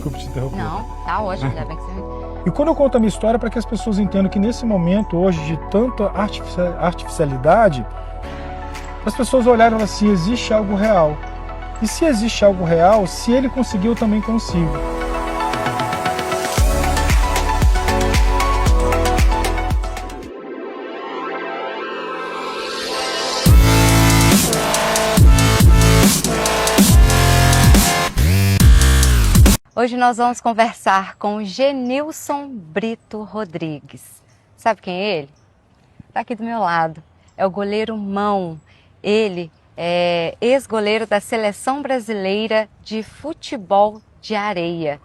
desculpe te interromper. Não, tá ótimo, ainda bem que você... E quando eu conto a minha história, para que as pessoas entendam que nesse momento, hoje, de tanta artificialidade, as pessoas olharam assim, existe algo real. E se existe algo real, se ele conseguiu, eu também consigo. Hoje nós vamos conversar com o Genilson Brito Rodrigues. Sabe quem é ele? Está aqui do meu lado. É o goleiro Mão. Ele é ex-goleiro da Seleção Brasileira de Futebol de Areia.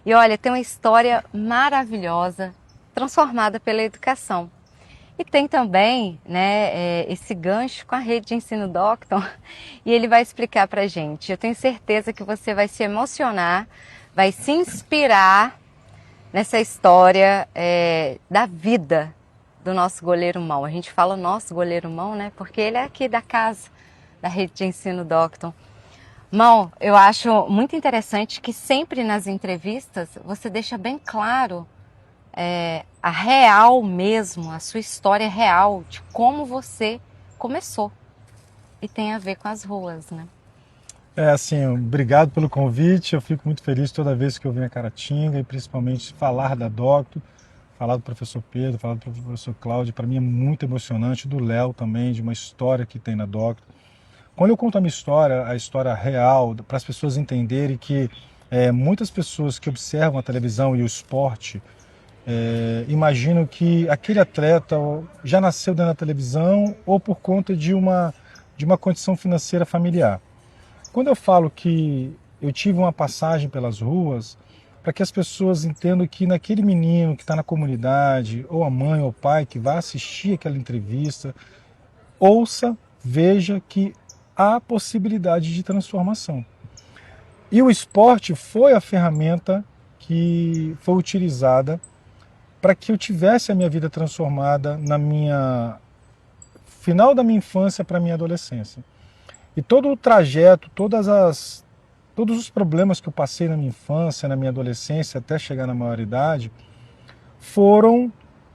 E olha, tem uma história maravilhosa, transformada pela educação. E tem também, né, esse gancho com a rede de ensino Docton, e ele vai explicar para a gente. Eu tenho certeza que você vai se emocionar, vai se inspirar nessa história da vida do nosso goleiro Mão. A gente fala nosso goleiro Mão, né? Porque ele é aqui da casa, da rede de ensino Docton. Mão, eu acho muito interessante que sempre nas entrevistas você deixa bem claro a real mesmo, a sua história real de como você começou. E tem a ver com as ruas, né? Assim, obrigado pelo convite, eu fico muito feliz toda vez que eu venho a Caratinga e principalmente falar da Docton, falar do professor Pedro, falar do professor Cláudio, para mim é muito emocionante, do Léo também, de uma história que tem na Docton. Quando eu conto a minha história, a história real, para as pessoas entenderem que muitas pessoas que observam a televisão e o esporte imaginam que aquele atleta já nasceu dentro da televisão ou por conta de uma condição financeira familiar. Quando eu falo que eu tive uma passagem pelas ruas, para que as pessoas entendam que naquele menino que está na comunidade, ou a mãe ou o pai que vai assistir aquela entrevista, ouça, veja que há possibilidade de transformação. E o esporte foi a ferramenta que foi utilizada para que eu tivesse a minha vida transformada na minha final da minha infância para a minha adolescência. E todo o trajeto, todos os problemas que eu passei na minha infância, na minha adolescência, até chegar na maioridade, foram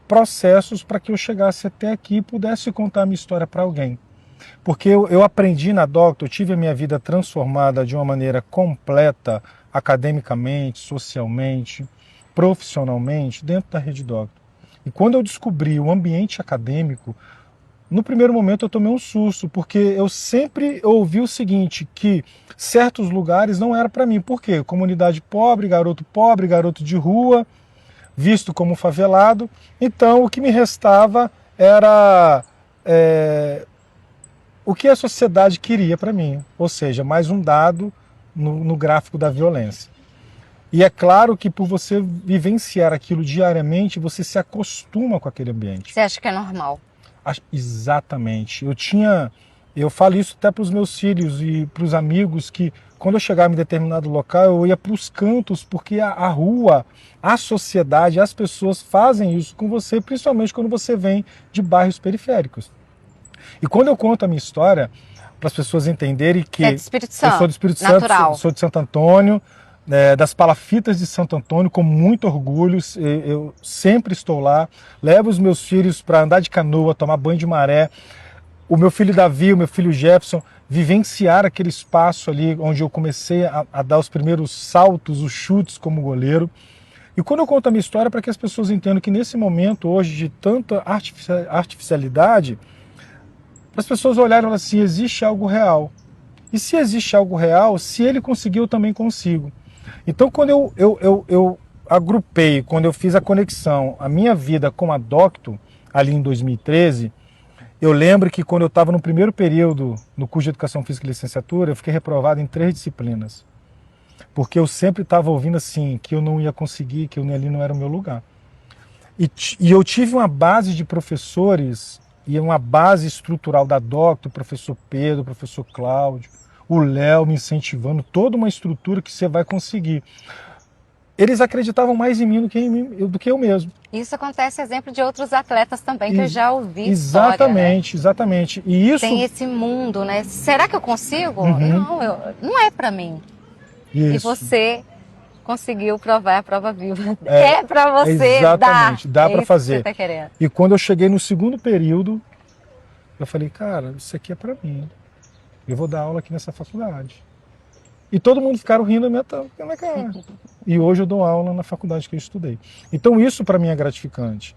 processos para que eu chegasse até aqui e pudesse contar a minha história para alguém. Porque eu aprendi na Docton, eu tive a minha vida transformada de uma maneira completa, academicamente, socialmente, profissionalmente, dentro da rede Docton. E quando eu descobri o ambiente acadêmico, no primeiro momento eu tomei um susto, porque eu sempre ouvi o seguinte, que certos lugares não eram para mim. Por quê? Comunidade pobre, garoto de rua, visto como favelado. Então o que me restava era o que a sociedade queria para mim, ou seja, mais um dado no gráfico da violência. E é claro que por você vivenciar aquilo diariamente, você se acostuma com aquele ambiente. Você acha que é normal? Exatamente. Eu falo isso até para os meus filhos e para os amigos, que quando eu chegava em determinado local, eu ia para os cantos, porque a rua, a sociedade, as pessoas fazem isso com você, principalmente quando você vem de bairros periféricos. E quando eu conto a minha história, para as pessoas entenderem que é do Espírito Santo, eu sou do Espírito natural. Santo, sou de Santo Antônio, das Palafitas de Santo Antônio, com muito orgulho, eu sempre estou lá, levo os meus filhos para andar de canoa, tomar banho de maré, o meu filho Davi, o meu filho Jefferson, vivenciar aquele espaço ali onde eu comecei a dar os primeiros saltos, os chutes como goleiro. E quando eu conto a minha história, para que as pessoas entendam que nesse momento hoje de tanta artificialidade, as pessoas olharam assim, existe algo real. E se existe algo real, se ele conseguiu, eu também consigo. Então, quando eu agrupei, quando eu fiz a conexão, a minha vida com a Docton, ali em 2013, eu lembro que quando eu estava no primeiro período no curso de Educação Física e Licenciatura, eu fiquei reprovado em 3 disciplinas. Porque eu sempre estava ouvindo assim, que eu não ia conseguir, que ali não era o meu lugar. E eu tive uma base de professores e uma base estrutural da Docton, o professor Pedro, o professor Cláudio, o Léo me incentivando, toda uma estrutura que você vai conseguir. Eles acreditavam mais em mim do que eu mesmo. Isso acontece exemplo de outros atletas também, que eu já ouvi Exatamente, história, né? Exatamente. E isso... Tem esse mundo, né? Será que eu consigo? Uhum. Não, não é para mim. Isso. E você conseguiu provar a prova viva. É para você exatamente, dá para fazer. Que você tá querendo. E quando eu cheguei no segundo período, eu falei, cara, isso aqui é para mim. Eu vou dar aula aqui nessa faculdade. E todo mundo ficaram rindo da minha cara. E hoje eu dou aula na faculdade que eu estudei. Então isso para mim é gratificante.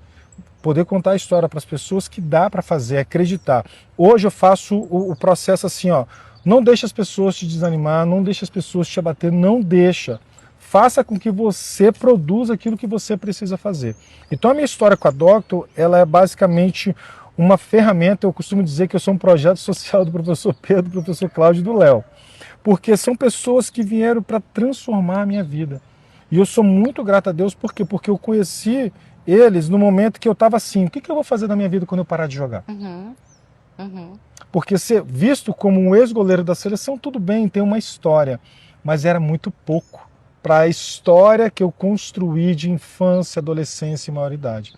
Poder contar a história para as pessoas que dá para fazer, acreditar. Hoje eu faço o processo assim, ó. Não deixa as pessoas te desanimar, não deixa as pessoas te abater, não deixa. Faça com que você produza aquilo que você precisa fazer. Então a minha história com a Doctor, ela é basicamente uma ferramenta. Eu costumo dizer que eu sou um projeto social do professor Pedro, do professor Cláudio e do Léo. Porque são pessoas que vieram para transformar a minha vida. E eu sou muito grato a Deus, por quê? Porque eu conheci eles no momento que eu estava assim, o que eu vou fazer na minha vida quando eu parar de jogar? Porque ser visto como um ex-goleiro da seleção, tudo bem, tem uma história, mas era muito pouco para a história que eu construí de infância, adolescência e maioridade.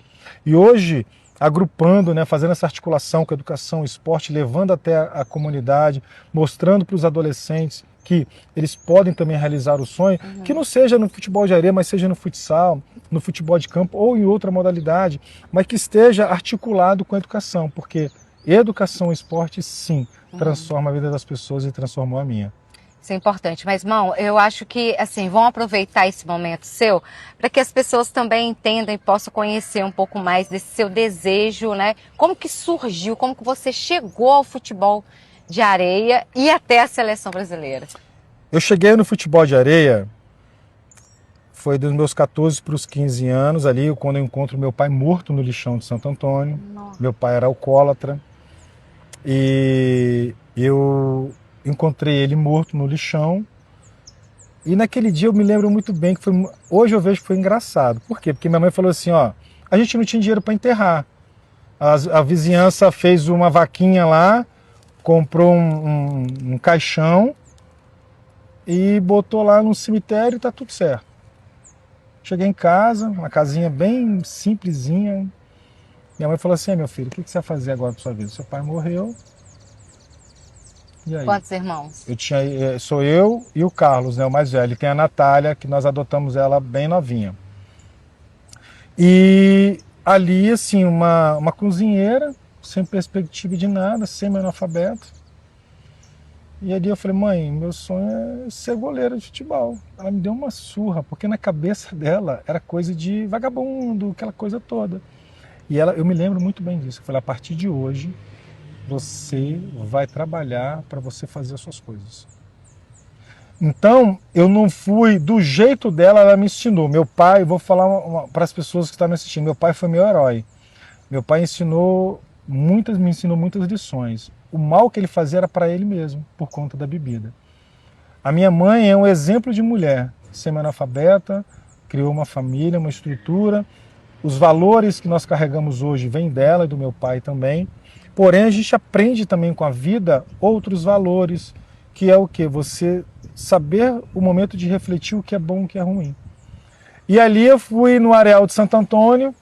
E hoje, agrupando, né, fazendo essa articulação com a educação, esporte, levando até a comunidade, mostrando para os adolescentes que eles podem também realizar o sonho, que não seja no futebol de areia, mas seja no futsal, no futebol de campo ou em outra modalidade, mas que esteja articulado com a educação, porque educação e esporte, sim, transforma a vida das pessoas e transformou a minha. Isso é importante, mas, irmão, eu acho que, assim, vão aproveitar esse momento seu para que as pessoas também entendam e possam conhecer um pouco mais desse seu desejo, né? Como que surgiu, como que você chegou ao futebol de areia e até a seleção brasileira? Eu cheguei no futebol de areia, foi dos meus 14 para os 15 anos, ali, quando eu encontro meu pai morto no lixão de Santo Antônio. Nossa. Meu pai era alcoólatra e eu encontrei ele morto no lixão. E naquele dia eu me lembro muito bem que foi, hoje eu vejo que foi engraçado. Por quê? Porque minha mãe falou assim, ó, a gente não tinha dinheiro para enterrar. A vizinhança fez uma vaquinha lá, comprou um caixão e botou lá no cemitério e tá tudo certo. Cheguei em casa, uma casinha bem simplesinha. Minha mãe falou assim, meu filho, o que você vai fazer agora para sua vida? Seu pai morreu. E aí? Quantos irmãos? Sou eu e o Carlos, né, o mais velho. E tem a Natália, que nós adotamos ela bem novinha. E ali, assim, uma cozinheira, sem perspectiva de nada, semi-analfabeto. E ali eu falei, mãe, meu sonho é ser goleira de futebol. Ela me deu uma surra, porque na cabeça dela era coisa de vagabundo, aquela coisa toda. E eu me lembro muito bem disso. Eu falei, a partir de hoje, você vai trabalhar para você fazer as suas coisas. Então, eu não fui do jeito dela, ela me ensinou. Meu pai, vou falar para as pessoas que estão me assistindo, meu pai foi meu herói. Meu pai me ensinou muitas lições. O mal que ele fazia era para ele mesmo, por conta da bebida. A minha mãe é um exemplo de mulher, semi-analfabeta, criou uma família, uma estrutura. Os valores que nós carregamos hoje vêm dela e do meu pai também. Porém, a gente aprende também com a vida outros valores, que é o quê? Você saber o momento de refletir o que é bom e o que é ruim. E ali eu fui no Areal de Santo Antônio,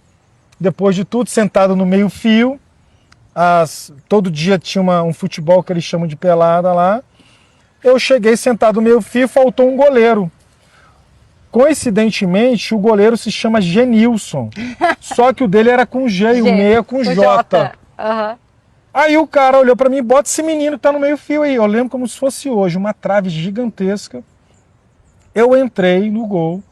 depois de tudo, sentado no meio-fio. Todo dia tinha um futebol que eles chamam de pelada lá. Eu cheguei sentado no meio-fio e faltou um goleiro. Coincidentemente, o goleiro se chama Genilson. Só que o dele era com G e o meia com J. Aí o cara olhou para mim, bota esse menino que tá no meio-fio aí. Eu lembro como se fosse hoje, uma trave gigantesca. Eu entrei no gol.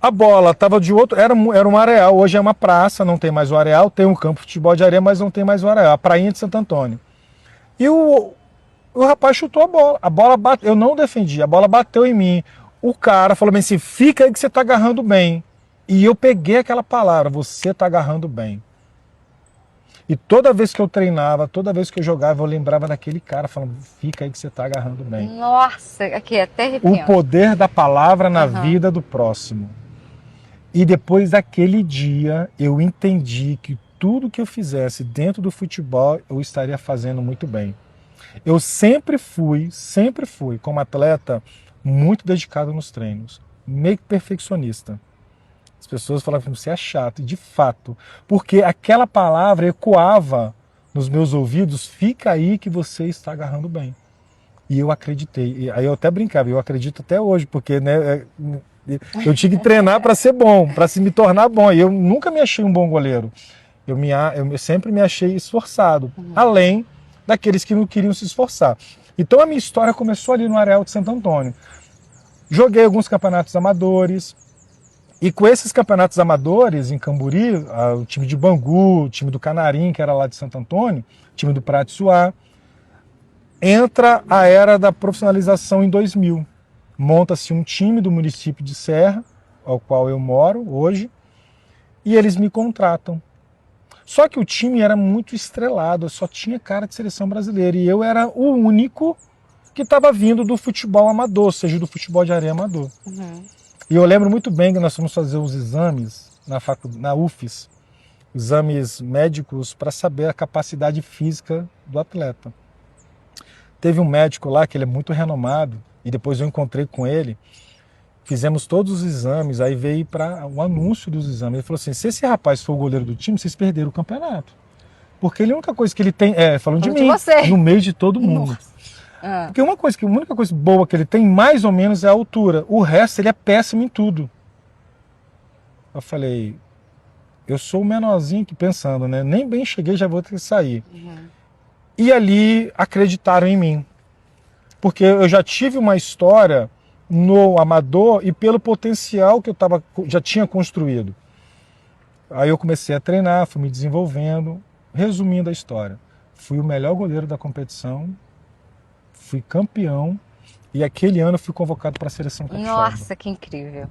A bola estava de outro, era um areal, hoje é uma praça, não tem mais o areal, tem um campo de futebol de areia, mas não tem mais o areal, a prainha de Santo Antônio. E o rapaz chutou a bola bateu, eu não defendi, a bola bateu em mim. O cara falou bem assim, fica aí que você está agarrando bem. E eu peguei aquela palavra, você está agarrando bem. E toda vez que eu treinava, toda vez que eu jogava, eu lembrava daquele cara falando, fica aí que você está agarrando bem. Nossa, aqui até arrepiando. O poder da palavra na vida do próximo. E depois daquele dia, eu entendi que tudo que eu fizesse dentro do futebol, eu estaria fazendo muito bem. Eu sempre fui, como atleta, muito dedicado nos treinos, meio que perfeccionista. As pessoas falavam que você é chato, e de fato, porque aquela palavra ecoava nos meus ouvidos, fica aí que você está agarrando bem. E eu acreditei. E aí eu até brincava, eu acredito até hoje, porque né, Eu tinha que treinar para ser bom, para se me tornar bom. E eu nunca me achei um bom goleiro. Eu sempre me achei esforçado, além daqueles que não queriam se esforçar. Então a minha história começou ali no Areal de Santo Antônio. Joguei alguns campeonatos amadores, e com esses campeonatos amadores em Camburi, o time de Bangu, o time do Canarim, que era lá de Santo Antônio, o time do Pratsuá, entra a era da profissionalização em 2000. Monta-se um time do município de Serra, ao qual eu moro hoje, e eles me contratam. Só que o time era muito estrelado, só tinha cara de seleção brasileira, e eu era o único que estava vindo do futebol amador, ou seja, do futebol de areia amador. E eu lembro muito bem que nós fomos fazer os exames na UFES, exames médicos para saber a capacidade física do atleta. Teve um médico lá que ele é muito renomado, e depois eu encontrei com ele, fizemos todos os exames, aí veio para o anúncio dos exames. Ele falou assim, se esse rapaz for o goleiro do time, vocês perderam o campeonato. Porque ele, a única coisa que ele tem, falando de mim, você. no meio de todo mundo. Porque a única coisa boa que ele tem, mais ou menos, é a altura. O resto, ele é péssimo em tudo. Eu falei, eu sou o menorzinho aqui pensando, né? Nem bem cheguei, já vou ter que sair. E ali acreditaram em mim. Porque eu já tive uma história no amador e pelo potencial que eu já tinha construído. Aí eu comecei a treinar, fui me desenvolvendo. Resumindo a história, fui o melhor goleiro da competição, fui campeão e aquele ano fui convocado para a seleção capixaba. Nossa, que incrível.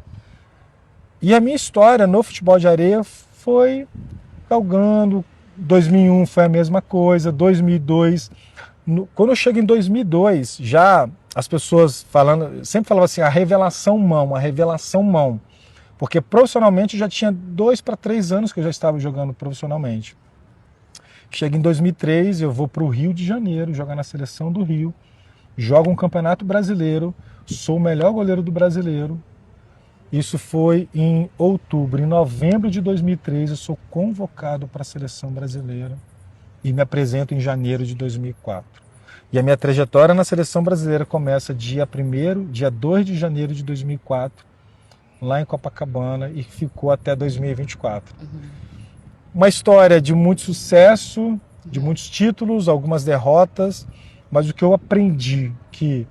E a minha história no futebol de areia foi galgando. 2001 foi a mesma coisa, 2002. Quando eu chego em 2002, já as pessoas sempre falavam assim, a revelação mão. Porque profissionalmente já tinha 2 para 3 anos que eu já estava jogando profissionalmente. Chega em 2003, eu vou para o Rio de Janeiro, jogar na seleção do Rio, jogo um campeonato brasileiro, sou o melhor goleiro do brasileiro. Isso foi em outubro. Em novembro de 2003, eu sou convocado para a seleção brasileira e me apresento em janeiro de 2004. E a minha trajetória na seleção brasileira começa dia 2 de janeiro de 2004, lá em Copacabana, e ficou até 2024. Uma história de muito sucesso, de muitos títulos, algumas derrotas, mas o que eu aprendi que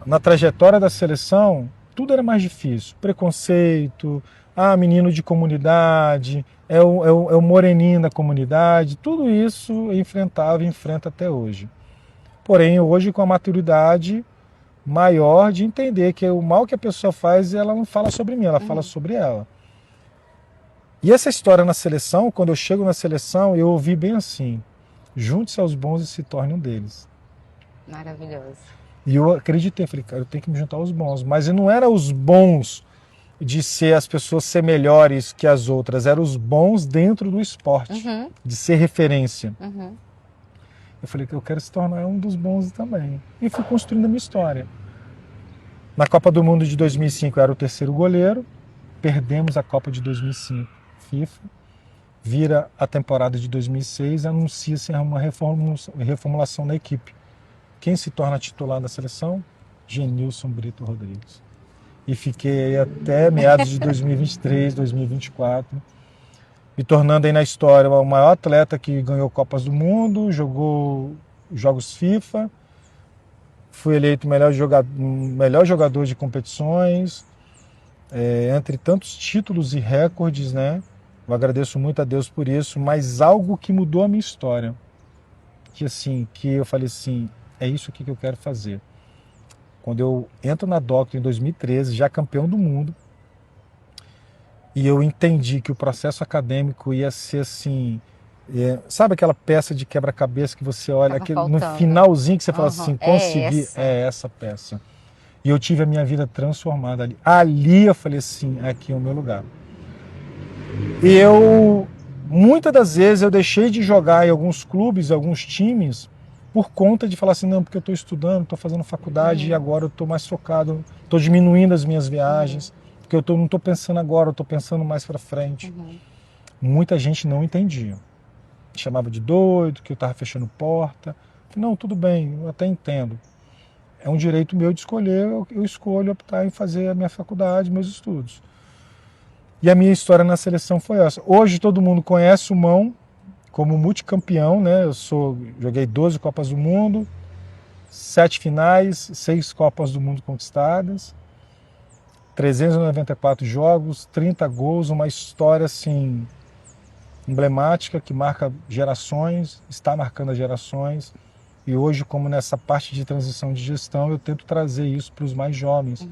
na trajetória da seleção tudo era mais difícil. Preconceito, menino de comunidade, é o moreninho da comunidade, tudo isso eu enfrentava e enfrento até hoje. Porém, hoje com a maturidade maior de entender que o mal que a pessoa faz, ela não fala sobre mim, ela fala sobre ela. E essa história na seleção, quando eu chego na seleção, eu ouvi bem assim, junte-se aos bons e se torne um deles. Maravilhoso. E eu acreditei, falei, cara, eu tenho que me juntar aos bons. Mas não era os bons de ser as pessoas ser melhores que as outras, eram os bons dentro do esporte, de ser referência. Eu falei que eu quero se tornar um dos bons também. E fui construindo a minha história. Na Copa do Mundo de 2005 eu era o terceiro goleiro, perdemos a Copa de 2005, FIFA, vira a temporada de 2006, anuncia-se uma reformulação da equipe. Quem se torna titular da seleção? Genilson Brito Rodrigues. E fiquei aí até meados de 2023, 2024, me tornando aí na história o maior atleta que ganhou Copas do Mundo, jogou jogos FIFA, fui eleito melhor jogador de competições, entre tantos títulos e recordes, né? Eu agradeço muito a Deus por isso, mas algo que mudou a minha história, que eu falei assim, é isso aqui que eu quero fazer. Quando eu entro na Doctor em 2013, já campeão do mundo, e eu entendi que o processo acadêmico ia ser assim, sabe aquela peça de quebra-cabeça que você olha, no finalzinho que você fala assim, consegui, essa peça. E eu tive a minha vida transformada ali. Ali eu falei assim, aqui é o meu lugar. E muitas das vezes eu deixei de jogar em alguns clubes, alguns times, por conta de falar assim, não, porque eu estou estudando, estou fazendo faculdade e agora eu estou mais focado, estou diminuindo as minhas viagens, porque eu não estou pensando agora, eu estou pensando mais para frente. Muita gente não entendia. Me chamava de doido, que eu estava fechando porta. Não, tudo bem, eu até entendo. é um direito meu de escolher, eu escolho optar em fazer a minha faculdade, meus estudos. E a minha história na seleção foi essa. Hoje todo mundo conhece o Mão como multicampeão, né? Joguei 12 Copas do Mundo, 7 finais, 6 Copas do Mundo conquistadas, 394 jogos, 30 gols, uma história assim emblemática que marca gerações, está marcando as gerações. E hoje, como nessa parte de transição de gestão, eu tento trazer isso para os mais jovens.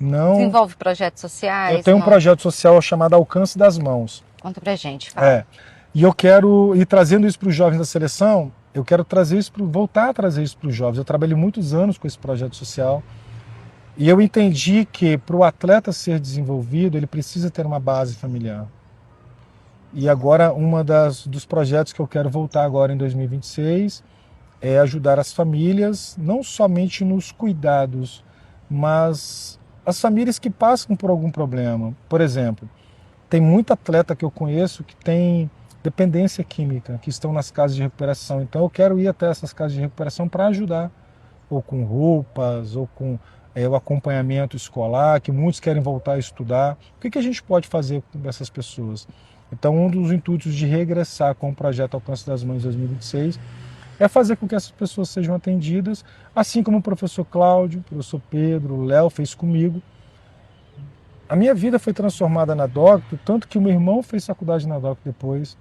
Não, Desenvolve projetos sociais? eu tenho um projeto social chamado Alcance das Mãos. Conta pra gente, fala. E eu quero ir trazendo isso para os jovens da seleção, eu quero trazer isso, voltar a trazer isso para os jovens. Eu trabalhei muitos anos com esse projeto social e eu entendi que para o atleta ser desenvolvido, ele precisa ter uma base familiar. E agora, dos projetos que eu quero voltar agora em 2026 é ajudar as famílias, não somente nos cuidados, mas as famílias que passam por algum problema. Por exemplo, tem muito atleta que eu conheço que tem dependência química, que estão nas casas de recuperação. Então eu quero ir até essas casas de recuperação para ajudar, ou com roupas, ou com o acompanhamento escolar, que muitos querem voltar a estudar. O que a gente pode fazer com essas pessoas? Então um dos intuitos de regressar com o projeto Alcance das Mães 2026 é fazer com que essas pessoas sejam atendidas, assim como o professor Cláudio, o professor Pedro, o Léo fez comigo. A minha vida foi transformada na Docto, tanto que o meu irmão fez faculdade na Docto depois,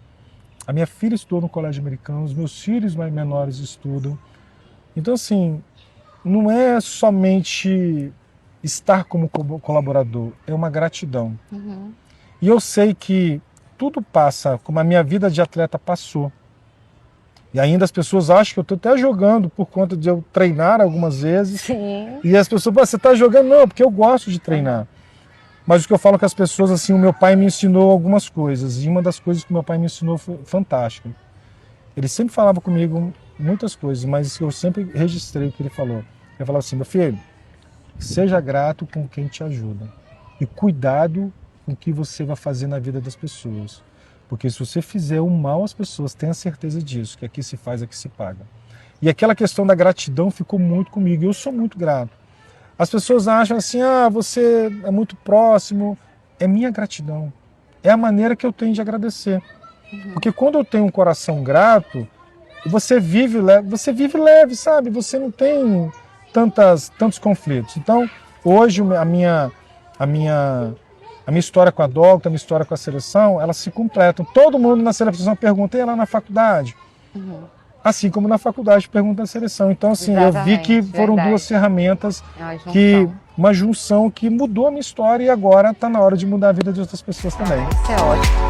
a minha filha estudou no colégio americano, os meus filhos mais menores estudam. Então, assim, não é somente estar como colaborador, é uma gratidão. E eu sei que tudo passa, como a minha vida de atleta passou. E ainda as pessoas acham que eu estou até jogando por conta de eu treinar algumas vezes. Sim. E as pessoas, você está jogando? Não, porque eu gosto de treinar. Mas o que eu falo com as pessoas, assim, o meu pai me ensinou algumas coisas. E uma das coisas que o meu pai me ensinou foi fantástica. Ele sempre falava comigo muitas coisas, mas eu sempre registrei o que ele falou. Ele falava assim: meu filho, seja grato com quem te ajuda. E cuidado com o que você vai fazer na vida das pessoas. Porque se você fizer o mal às pessoas, tenha certeza disso, que aqui se faz, aqui se paga. E aquela questão da gratidão ficou muito comigo, e eu sou muito grato. As pessoas acham assim, você é muito próximo. É minha gratidão, é a maneira que eu tenho de agradecer. Porque quando eu tenho um coração grato, você vive leve, sabe? Você não tem tantos conflitos. Então, hoje a minha história com a Docto, a minha história com a seleção, elas se completam. Todo mundo na seleção pergunta, e lá na faculdade? Assim como na faculdade pergunta na seleção. Então, assim, eu vi que foram duas ferramentas, uma junção que mudou a minha história, e agora está na hora de mudar a vida de outras pessoas também. Isso é ótimo.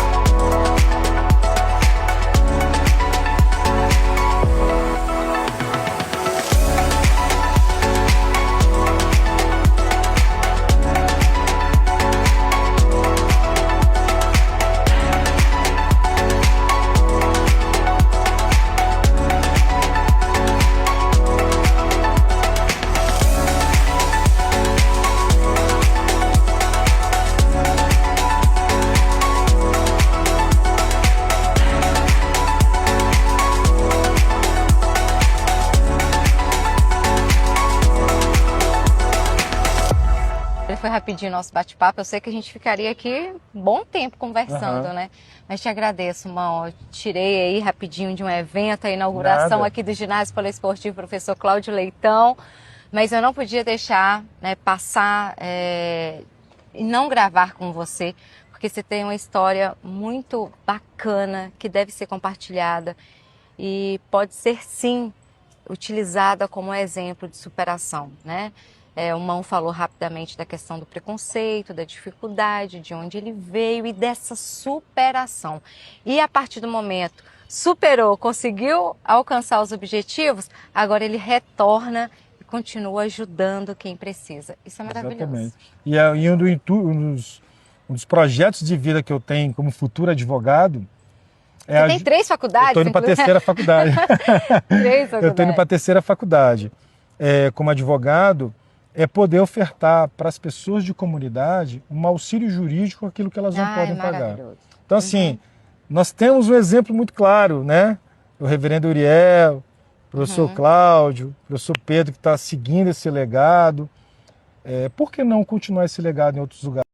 Foi rapidinho o nosso bate-papo. Eu sei que a gente ficaria aqui um bom tempo conversando, né? Mas te agradeço, Mão. Eu tirei aí rapidinho de um evento, a inauguração aqui do Ginásio Poliesportivo Professor Cláudio Leitão. Mas eu não podia deixar, né, passar e não gravar com você, porque você tem uma história muito bacana que deve ser compartilhada e pode ser, sim, utilizada como exemplo de superação, né? O Mão falou rapidamente da questão do preconceito, da dificuldade, de onde ele veio e dessa superação. E a partir do momento superou, conseguiu alcançar os objetivos, agora ele retorna e continua ajudando quem precisa. Isso é maravilhoso. Exatamente. E um dos projetos de vida que eu tenho como futuro advogado... Você tem 3 faculdades? Eu estou indo para a terceira faculdade. 3 faculdades. Eu estou indo para a terceira faculdade. Como advogado, é poder ofertar para as pessoas de comunidade um auxílio jurídico, aquilo que elas não podem pagar. Então, assim, nós temos um exemplo muito claro, né? O reverendo Uriel, professor Cláudio, professor Pedro, que está seguindo esse legado. Por que não continuar esse legado em outros lugares?